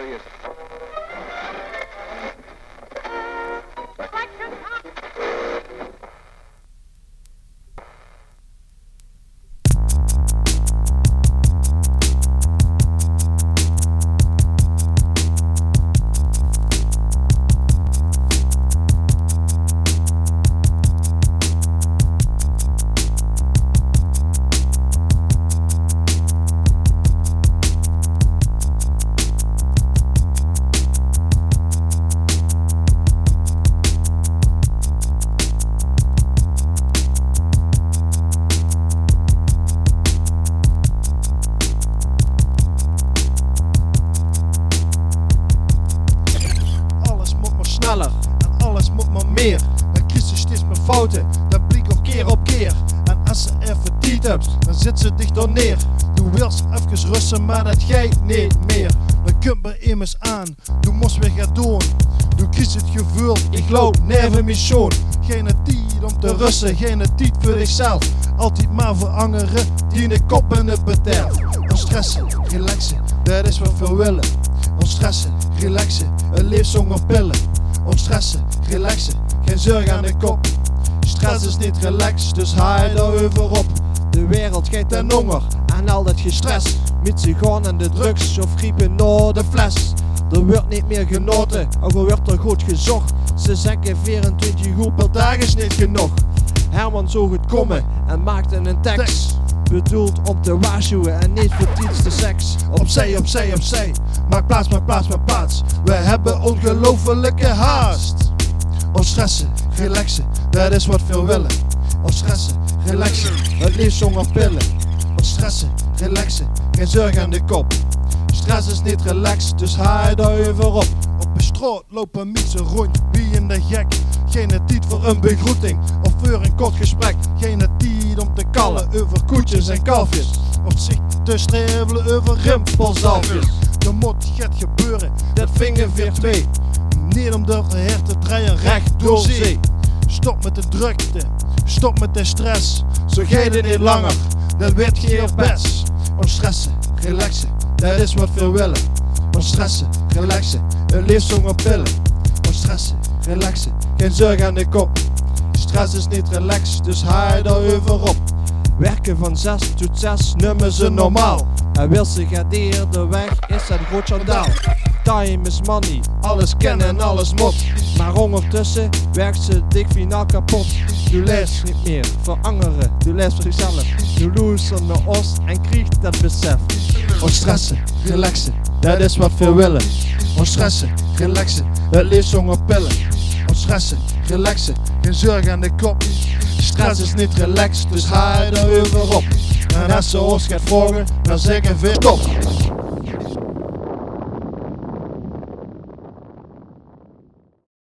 serious. En alles moet maar meer. Dan kies ze steeds meer fouten, dat blijkt ook keer op keer. En als ze even tijd hebt, dan zit ze dichter neer. Du wilt even rusten, maar dat gaat niet meer. Dan komt er immers aan, du moest weer gaan doen. Du kiest het gevoel, ik geloof never meer schoon. Geen tijd om te rusten, geen tijd voor zichzelf. Altijd maar voor anderen, die in de kop en het bederf. Ontstressen, relaxen, dat is wat we willen. Ontstressen, relaxen, een leeft zonder pillen. Ontstressen, relaxen, geen zorg aan de kop. Stress is niet relaxed, dus haal je daarover op. De wereld gaat ten honger en al dat gestres. Met ze gaan aan de drugs of griepen naar de fles. Er wordt niet meer genoten, ook al wordt er goed gezocht. Ze zeggen 24 uur per dag is niet genoeg. Herman zag het komen en maakte een tekst. Bedoeld om te waarschuwen en niet voor iets de seks. Opzij, opzij, opzij, maak plaats, maak plaats, maak plaats. We hebben ongelofelijke haast. Ontstressen, relaxen, dat is wat veel willen. Ontstressen, relaxen, het liefst zonder pillen. Ontstressen, relaxen, geen zorg aan de kop. Stress is niet relaxed, dus haal je daarover op. Op de straat lopen mensen rond, wie in de gek. Geen tijd voor een begroeting of voor een kort gesprek. Geen tijd om te kallen over koetjes en kalfjes. Of zich te strevelen over rimpelzalfjes. Er moet het gebeuren, dat vingerveer 2. Niet om de her te draaien recht door zee. Stop met de drukte, stop met de stress. Zo gaat het niet langer, dat weet je of best. Ontstressen, relaxen, dat is wat veel willen. Ontstressen, relaxen, een leeft zonder pillen. Ontstressen, relaxen, geen zorg aan de kop. Stress is niet relaxed, dus haal je daarover op. Werken van 6 tot 6 noemen ze normaal. En wil ze garderen de weg is het groot schandaal. Time is money, alles kennen en alles mot. Maar ondertussen werkt ze dik finaal kapot. Du leest niet meer voor anderen, du leest voor zichzelf. Du loest naar ons en krijgt dat besef. Ontstressen, relaxen, dat is wat veel willen. Ontstressen, relaxen, het liefst zonder pillen. Ontstressen, relaxen, geen zorg aan de kop. Stress is niet relaxed, dus haal je daarover op. En als ze ons gaat volgen, dan zeggen we stop.